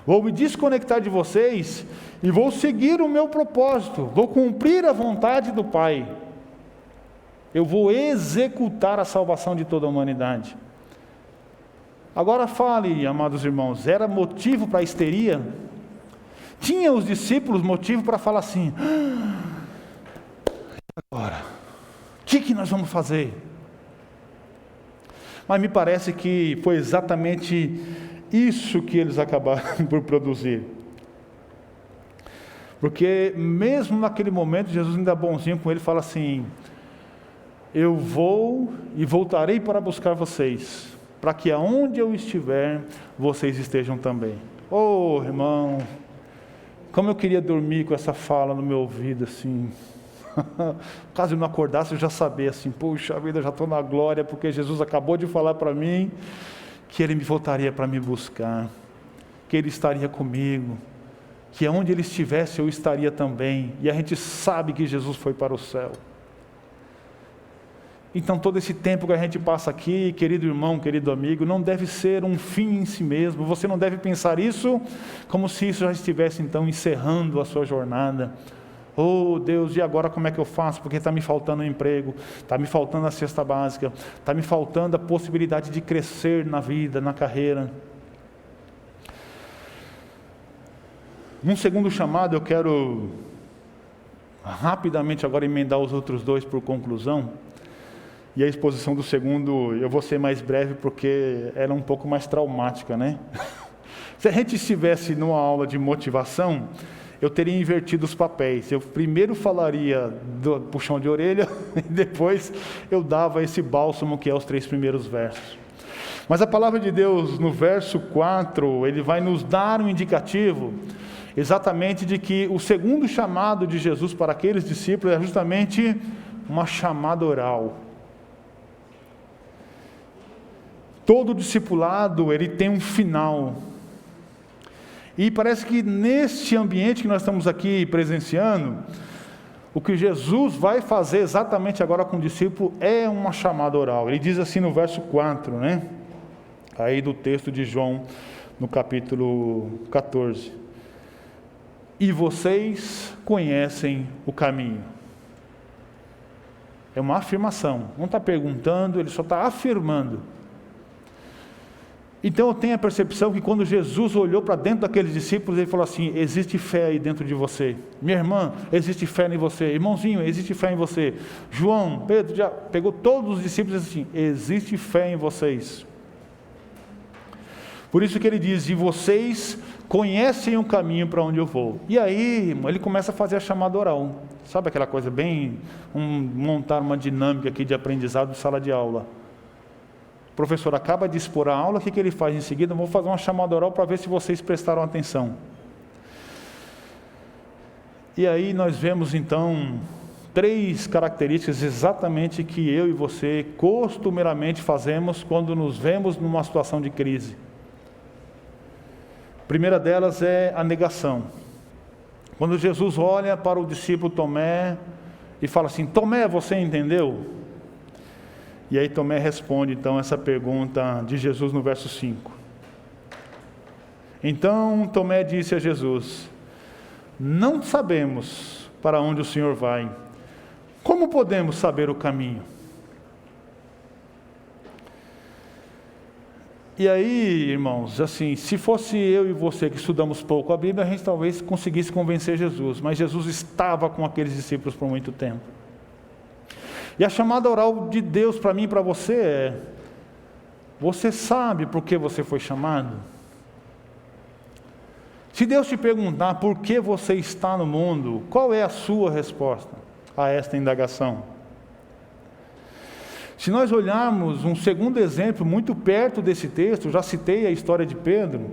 Vou me desconectar de vocês e vou seguir o meu propósito. Vou cumprir a vontade do Pai. Eu vou executar a salvação de toda a humanidade. Agora fale, amados irmãos, era motivo para histeria? Tinha os discípulos motivo para falar assim, agora, o que nós vamos fazer? Mas me parece que foi exatamente isso que eles acabaram por produzir. Porque mesmo naquele momento, Jesus ainda bonzinho com ele, fala assim, eu vou e voltarei para buscar vocês, para que aonde eu estiver, vocês estejam também. Oh, irmão, como eu queria dormir com essa fala no meu ouvido, assim. Caso eu não acordasse, eu já sabia assim, puxa vida, eu já estou na glória, porque Jesus acabou de falar para mim que Ele me voltaria para me buscar, que Ele estaria comigo, que aonde Ele estivesse eu estaria também, e a gente sabe que Jesus foi para o céu. Então todo esse tempo que a gente passa aqui, querido irmão, querido amigo, não deve ser um fim em si mesmo, você não deve pensar isso como se isso já estivesse então encerrando a sua jornada. Oh Deus, e agora como é que eu faço? Porque está me faltando um emprego, está me faltando a cesta básica, está me faltando a possibilidade de crescer na vida, na carreira. Num segundo chamado eu quero rapidamente agora emendar os outros dois por conclusão. E a exposição do segundo, eu vou ser mais breve porque era um pouco mais traumática, né? Se a gente estivesse numa aula de motivação, eu teria invertido os papéis. Eu primeiro falaria do puxão de orelha e depois eu dava esse bálsamo que é os 3 primeiros versos. Mas a palavra de Deus no verso 4, ele vai nos dar um indicativo exatamente de que o segundo chamado de Jesus para aqueles discípulos é justamente uma chamada oral. Todo discipulado, ele tem um final. E parece que neste ambiente que nós estamos aqui presenciando, o que Jesus vai fazer exatamente agora com o discípulo é uma chamada oral. Ele diz assim no verso 4, né? Aí do texto de João, no capítulo 14. E vocês conhecem o caminho. É uma afirmação. Não está perguntando, ele só está afirmando. Então eu tenho a percepção que quando Jesus olhou para dentro daqueles discípulos, ele falou assim, existe fé aí dentro de você. Minha irmã, existe fé em você. Irmãozinho, existe fé em você. João, Pedro, já pegou todos os discípulos e disse assim, existe fé em vocês. Por isso que ele diz, e vocês conhecem o caminho para onde eu vou. E aí, irmão, ele começa a fazer a chamada oral. Sabe aquela coisa bem, montar uma dinâmica aqui de aprendizado de sala de aula. O professor acaba de expor a aula, o que ele faz em seguida? Eu vou fazer uma chamada oral para ver se vocês prestaram atenção. E aí nós vemos então 3 características exatamente que eu e você costumeiramente fazemos quando nos vemos numa situação de crise. A primeira delas é a negação. Quando Jesus olha para o discípulo Tomé e fala assim, Tomé, você entendeu? E aí Tomé responde então essa pergunta de Jesus no verso 5. Então Tomé disse a Jesus, não sabemos para onde o Senhor vai, como podemos saber o caminho? E aí, irmãos, assim, se fosse eu e você que estudamos pouco a Bíblia, a gente talvez conseguisse convencer Jesus, mas Jesus estava com aqueles discípulos por muito tempo. E a chamada oral de Deus para mim e para você é, você sabe por que você foi chamado? Se Deus te perguntar por que você está no mundo, qual é a sua resposta a esta indagação? Se nós olharmos um segundo exemplo muito perto desse texto, já citei a história de Pedro,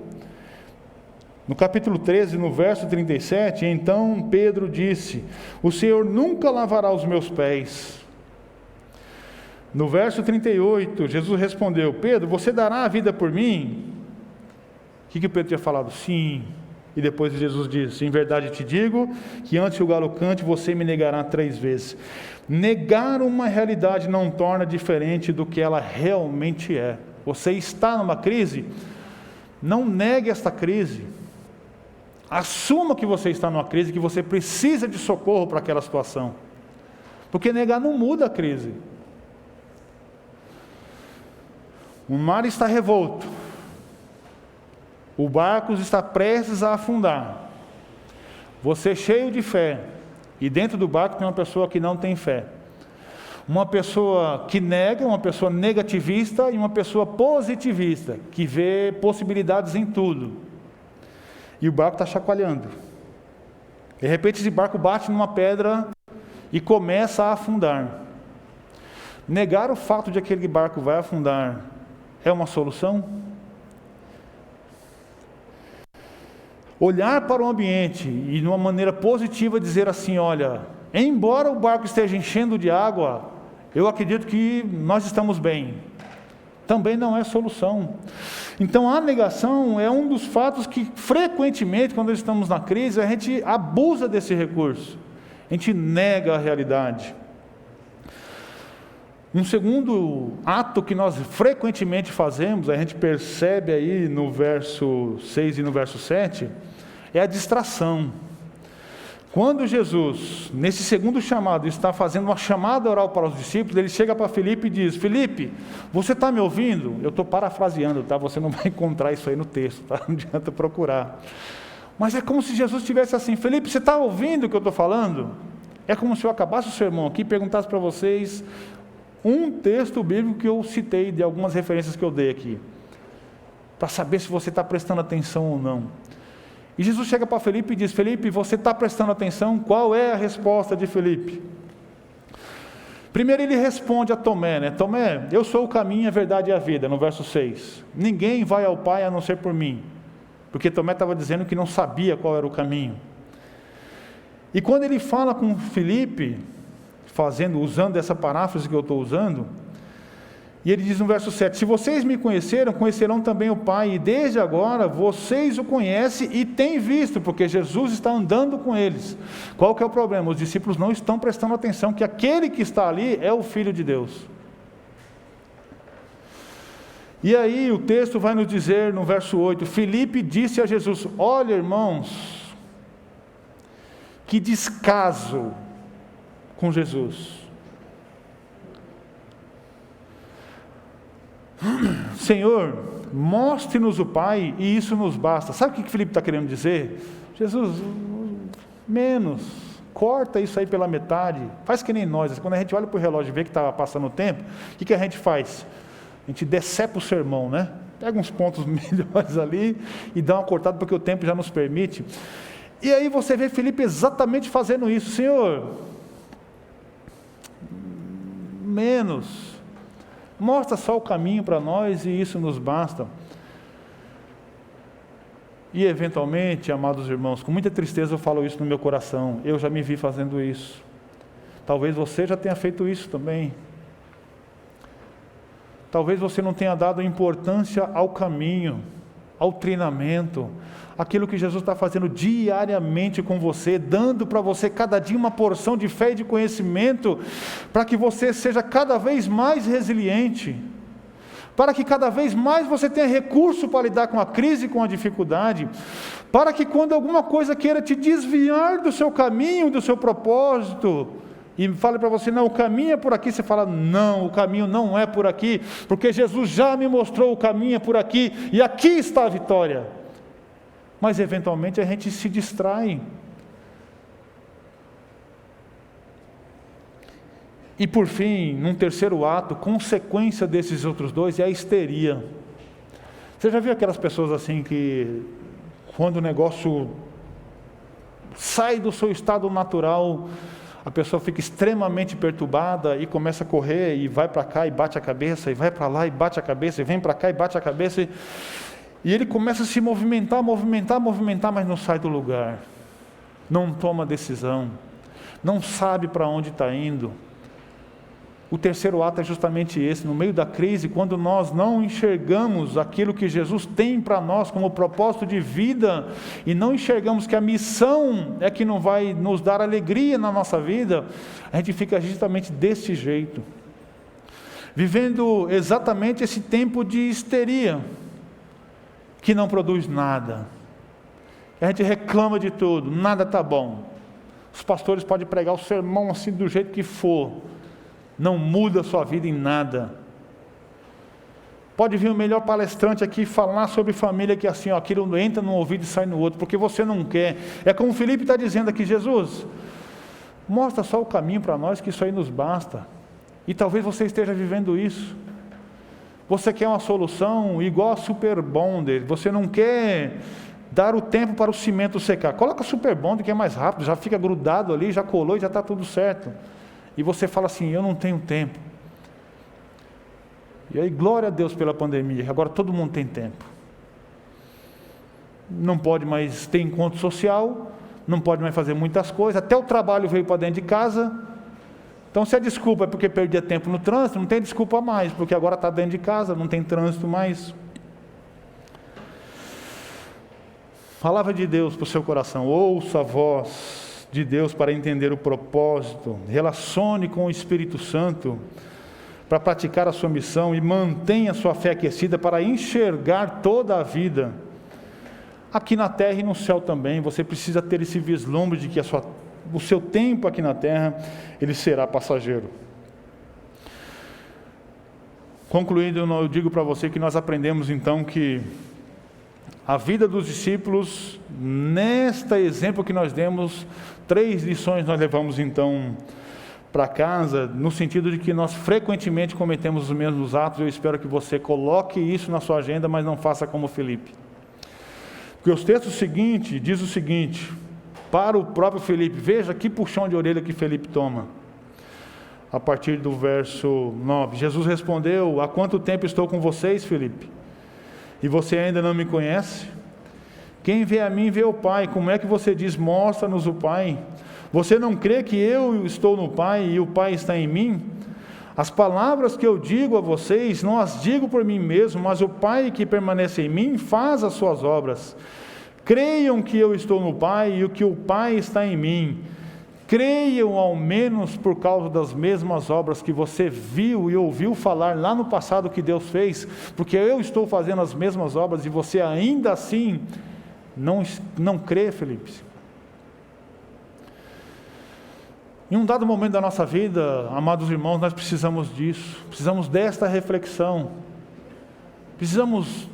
no capítulo 13, no verso 37, então Pedro disse: o Senhor nunca lavará os meus pés. No verso 38, Jesus respondeu: Pedro, você dará a vida por mim? O que Pedro tinha falado? Sim. E depois Jesus disse: em verdade te digo, que antes que o galo cante, você me negará 3 vezes. Negar uma realidade não torna diferente do que ela realmente é. Você está numa crise? Não negue esta crise. Assuma que você está numa crise, que você precisa de socorro para aquela situação. Porque negar não muda a crise. O mar está revolto. O barco está prestes a afundar. Você cheio de fé. E dentro do barco tem uma pessoa que não tem fé. Uma pessoa que nega, uma pessoa negativista e uma pessoa positivista, que vê possibilidades em tudo. E o barco está chacoalhando. De repente esse barco bate numa pedra e começa a afundar. Negar o fato de aquele barco vai afundar é uma solução? Olhar para o ambiente e de uma maneira positiva dizer assim: olha, embora o barco esteja enchendo de água, eu acredito que nós estamos bem. Também não é solução. Então a negação é um dos fatos que frequentemente, quando estamos na crise, a gente abusa desse recurso. A gente nega a realidade. Um segundo ato que nós frequentemente fazemos, a gente percebe aí no verso 6 e no verso 7, é a distração. Quando Jesus, nesse segundo chamado, está fazendo uma chamada oral para os discípulos, ele chega para Filipe e diz: Filipe, você está me ouvindo? Eu estou parafraseando, tá? Você não vai encontrar isso aí no texto, tá? Não adianta procurar. Mas é como se Jesus estivesse assim: Filipe, você está ouvindo o que eu estou falando? É como se eu acabasse o sermão aqui e perguntasse para vocês um texto bíblico que eu citei, de algumas referências que eu dei aqui, para saber se você está prestando atenção ou não. E Jesus chega para Filipe e diz: Filipe, você está prestando atenção? Qual é a resposta de Filipe? Primeiro ele responde a Tomé, né? Tomé, eu sou o caminho, a verdade e a vida, no verso 6. Ninguém vai ao Pai a não ser por mim. Porque Tomé estava dizendo que não sabia qual era o caminho. E quando ele fala com Filipe, usando essa paráfrase que eu estou usando, e ele diz no verso 7, se vocês me conheceram, conhecerão também o Pai, e desde agora vocês o conhecem e têm visto, porque Jesus está andando com eles. Qual que é o problema? Os discípulos não estão prestando atenção, que aquele que está ali é o Filho de Deus. E aí o texto vai nos dizer no verso 8, Filipe disse a Jesus: olha, irmãos, que descaso com Jesus. Senhor, mostre-nos o Pai e isso nos basta. Sabe o que Filipe está querendo dizer? Jesus, menos, corta isso aí pela metade, faz que nem nós. Quando a gente olha para o relógio e vê que está passando o tempo, o que a gente faz? A gente decepa o sermão, né? Pega uns pontos melhores ali e dá uma cortada porque o tempo já nos permite. E aí você vê Filipe exatamente fazendo isso. Senhor, menos, mostra só o caminho para nós e isso nos basta. E eventualmente, amados irmãos, com muita tristeza eu falo isso no meu coração, eu já me vi fazendo isso. Talvez você já tenha feito isso também. Talvez você não tenha dado importância ao caminho, ao treinamento, aquilo que Jesus está fazendo diariamente com você, dando para você cada dia uma porção de fé e de conhecimento, para que você seja cada vez mais resiliente, para que cada vez mais você tenha recurso para lidar com a crise e com a dificuldade, para que quando alguma coisa queira te desviar do seu caminho, do seu propósito, e fale para você, não, o caminho é por aqui, você fala, não, o caminho não é por aqui, porque Jesus já me mostrou o caminho é por aqui, e aqui está a vitória. Mas eventualmente a gente se distrai. E por fim, num terceiro ato, consequência desses outros dois é a histeria. Você já viu aquelas pessoas assim que, quando o negócio sai do seu estado natural, a pessoa fica extremamente perturbada e começa a correr e vai para cá e bate a cabeça, e vai para lá e bate a cabeça, e vem para cá e bate a cabeça, e ele começa a se movimentar, mas não sai do lugar, não toma decisão, não sabe para onde está indo. O terceiro ato é justamente esse, no meio da crise, quando nós não enxergamos aquilo que Jesus tem para nós como propósito de vida, e não enxergamos que a missão é que não vai nos dar alegria na nossa vida, a gente fica justamente desse jeito, vivendo exatamente esse tempo de histeria, que não produz nada, a gente reclama de tudo, nada está bom, os pastores podem pregar o sermão assim do jeito que for, não muda a sua vida em nada. Pode vir o melhor palestrante aqui falar sobre família, que assim, ó, aquilo entra num ouvido e sai no outro, porque você não quer. É como o Felipe está dizendo aqui: Jesus, mostra só o caminho para nós, que isso aí nos basta. E talvez você esteja vivendo isso. Você quer uma solução igual a Super Bonder, você não quer dar o tempo para o cimento secar. Coloca Super Bonder, que é mais rápido, já fica grudado ali, já colou e já está tudo certo. E você fala assim: eu não tenho tempo. E aí, glória a Deus pela pandemia, agora todo mundo tem tempo. Não pode mais ter encontro social, não pode mais fazer muitas coisas, até o trabalho veio para dentro de casa. Então, se a desculpa é porque perdia tempo no trânsito, não tem desculpa mais, porque agora está dentro de casa, não tem trânsito mais. Palavra de Deus para o seu coração: ouça a voz de Deus para entender o propósito, relacione com o Espírito Santo para praticar a sua missão, e mantenha a sua fé aquecida para enxergar toda a vida, aqui na terra e no céu também. Você precisa ter esse vislumbre de que o seu tempo aqui na terra, ele será passageiro. Concluindo, eu digo para você que nós aprendemos então que a vida dos discípulos, neste exemplo que nós demos, 3 lições nós levamos então para casa, no sentido de que nós frequentemente cometemos os mesmos atos. Eu espero que você coloque isso na sua agenda, mas não faça como Felipe. Porque os textos seguintes diz o seguinte, para o próprio Felipe, veja que puxão de orelha que Felipe toma. A partir do verso 9, Jesus respondeu: há quanto tempo estou com vocês, Felipe? E você ainda não me conhece? Quem vê a mim vê o Pai. Como é que você diz: mostra-nos o Pai? Você não crê que eu estou no Pai e o Pai está em mim? As palavras que eu digo a vocês, não as digo por mim mesmo, mas o Pai que permanece em mim faz as suas obras. Creiam que eu estou no Pai e que o Pai está em mim. Creiam ao menos por causa das mesmas obras que você viu e ouviu falar lá no passado que Deus fez, porque eu estou fazendo as mesmas obras e você ainda assim não crê, Felipe. Em um dado momento da nossa vida, amados irmãos, nós precisamos disso, precisamos desta reflexão, precisamos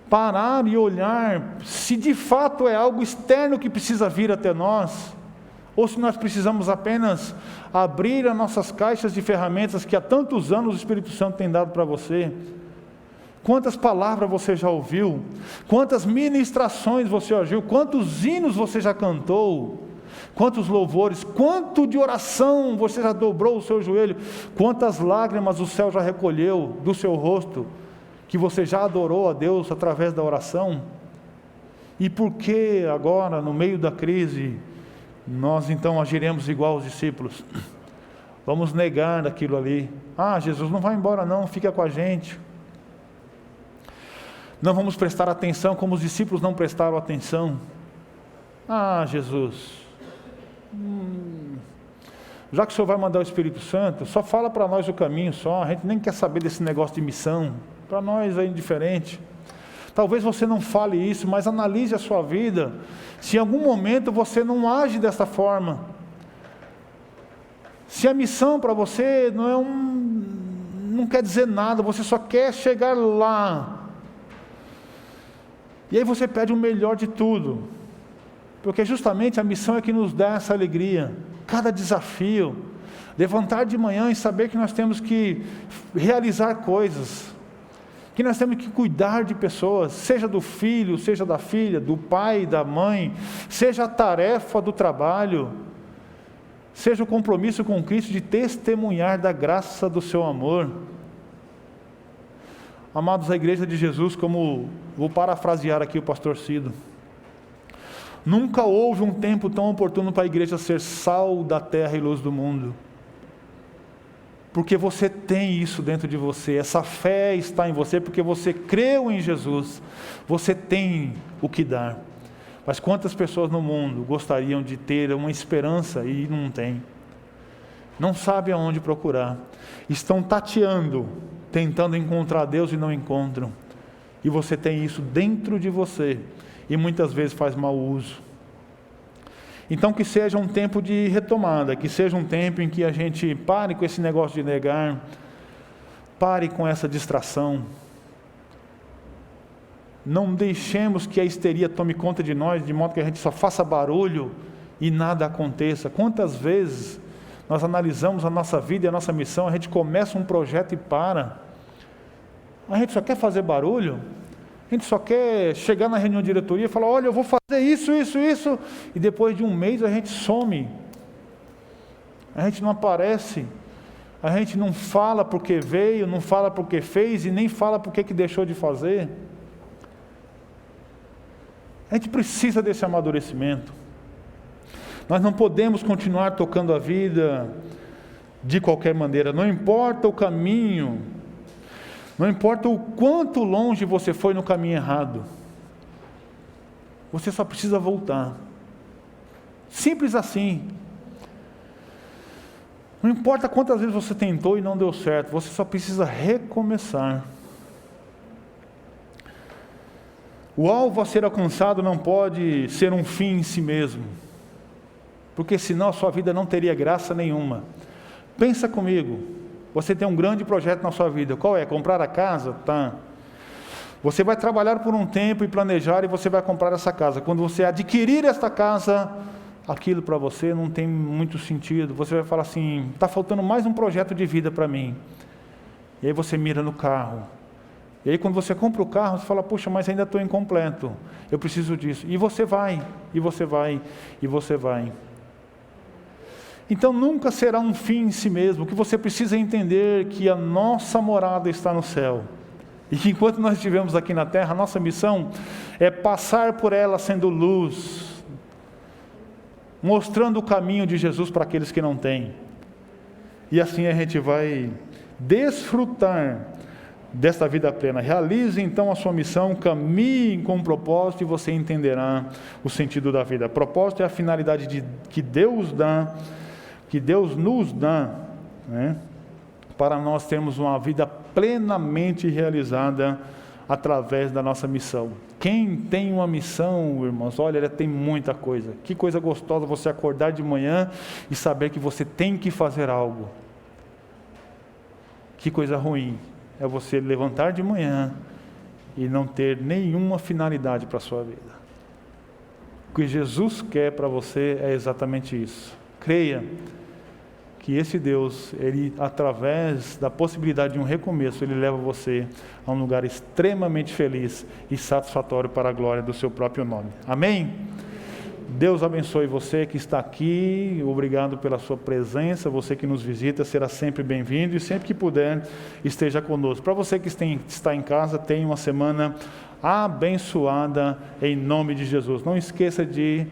parar e olhar se de fato é algo externo que precisa vir até nós, ou se nós precisamos apenas abrir as nossas caixas de ferramentas que há tantos anos o Espírito Santo tem dado para você. Quantas palavras você já ouviu? Quantas ministrações você ouviu? Quantos hinos você já cantou? Quantos louvores? Quanto de oração você já dobrou o seu joelho? Quantas lágrimas o céu já recolheu do seu rosto, que você já adorou a Deus através da oração? E por que agora, no meio da crise, nós então agiremos igual aos discípulos? Vamos negar aquilo ali. Jesus não vai embora não, fica com a gente. Não vamos prestar atenção como os discípulos não prestaram atenção. Jesus, já que o Senhor vai mandar o Espírito Santo, só fala para nós o caminho só, a gente nem quer saber desse negócio de missão, para nós é indiferente. Talvez você não fale isso, mas analise a sua vida, se em algum momento você não age dessa forma, se a missão para você não quer dizer nada, você só quer chegar lá, e aí você pede o melhor de tudo, porque justamente a missão é que nos dá essa alegria, cada desafio, levantar de manhã e saber que nós temos que realizar coisas, que nós temos que cuidar de pessoas, seja do filho, seja da filha, do pai, da mãe, seja a tarefa do trabalho, seja o compromisso com Cristo de testemunhar da graça do seu amor. Amados, a igreja de Jesus, como vou parafrasear aqui o pastor Cido, nunca houve um tempo tão oportuno para a igreja ser sal da terra e luz do mundo, porque você tem isso dentro de você, essa fé está em você, porque você creu em Jesus, você tem o que dar. Mas quantas pessoas no mundo gostariam de ter uma esperança e não tem, não sabem aonde procurar, estão tateando, tentando encontrar Deus e não encontram, e você tem isso dentro de você, e muitas vezes faz mau uso. Então que seja um tempo de retomada, que seja um tempo em que a gente pare com esse negócio de negar, pare com essa distração, não deixemos que a histeria tome conta de nós, de modo que a gente só faça barulho e nada aconteça. Quantas vezes nós analisamos a nossa vida e a nossa missão, a gente começa um projeto e para, a gente só quer fazer barulho, a gente só quer chegar na reunião de diretoria e falar, olha, eu vou fazer isso, e depois de um mês a gente some, a gente não aparece, a gente não fala porque veio, não fala porque fez, e nem fala porque que deixou de fazer. A gente precisa desse amadurecimento. Nós não podemos continuar tocando a vida de qualquer maneira, não importa o caminho, não importa o quanto longe você foi no caminho errado, você só precisa voltar. Simples assim. Não importa quantas vezes você tentou e não deu certo, você só precisa recomeçar. O alvo a ser alcançado não pode ser um fim em si mesmo, porque senão a sua vida não teria graça nenhuma. Pensa comigo. Você tem um grande projeto na sua vida. Qual é? Comprar a casa? Tá. Você vai trabalhar por um tempo e planejar, e você vai comprar essa casa. Quando você adquirir esta casa, aquilo para você não tem muito sentido. Você vai falar assim, está faltando mais um projeto de vida para mim. E aí você mira no carro. E aí quando você compra o carro, você fala, puxa, mas ainda estou incompleto. Eu preciso disso. E você vai, e você vai, e você vai. Então nunca será um fim em si mesmo. O que você precisa entender que a nossa morada está no céu. E que enquanto nós estivermos aqui na terra, a nossa missão é passar por ela sendo luz, mostrando o caminho de Jesus para aqueles que não têm. E assim a gente vai desfrutar desta vida plena. Realize então a sua missão, caminhe com um propósito e você entenderá o sentido da vida. Propósito é a finalidade que Deus dá, que Deus nos dá, né, para nós termos uma vida plenamente realizada através da nossa missão. Quem tem uma missão, irmãos, olha, ela tem muita coisa. Que coisa gostosa você acordar de manhã e saber que você tem que fazer algo. Que coisa ruim é você levantar de manhã e não ter nenhuma finalidade para a sua vida. O que Jesus quer para você é exatamente isso. Creia que esse Deus, Ele, através da possibilidade de um recomeço, Ele leva você a um lugar extremamente feliz e satisfatório para a glória do seu próprio nome. Amém? Deus abençoe você que está aqui, obrigado pela sua presença, você que nos visita será sempre bem-vindo e sempre que puder, esteja conosco. Para você que está em casa, tenha uma semana abençoada em nome de Jesus. Não esqueça de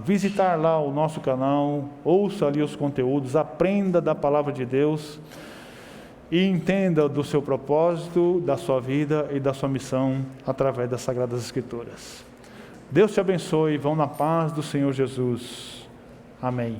visitar lá o nosso canal, ouça ali os conteúdos, aprenda da palavra de Deus e entenda do seu propósito, da sua vida e da sua missão através das Sagradas Escrituras. Deus te abençoe, vão na paz do Senhor Jesus. Amém.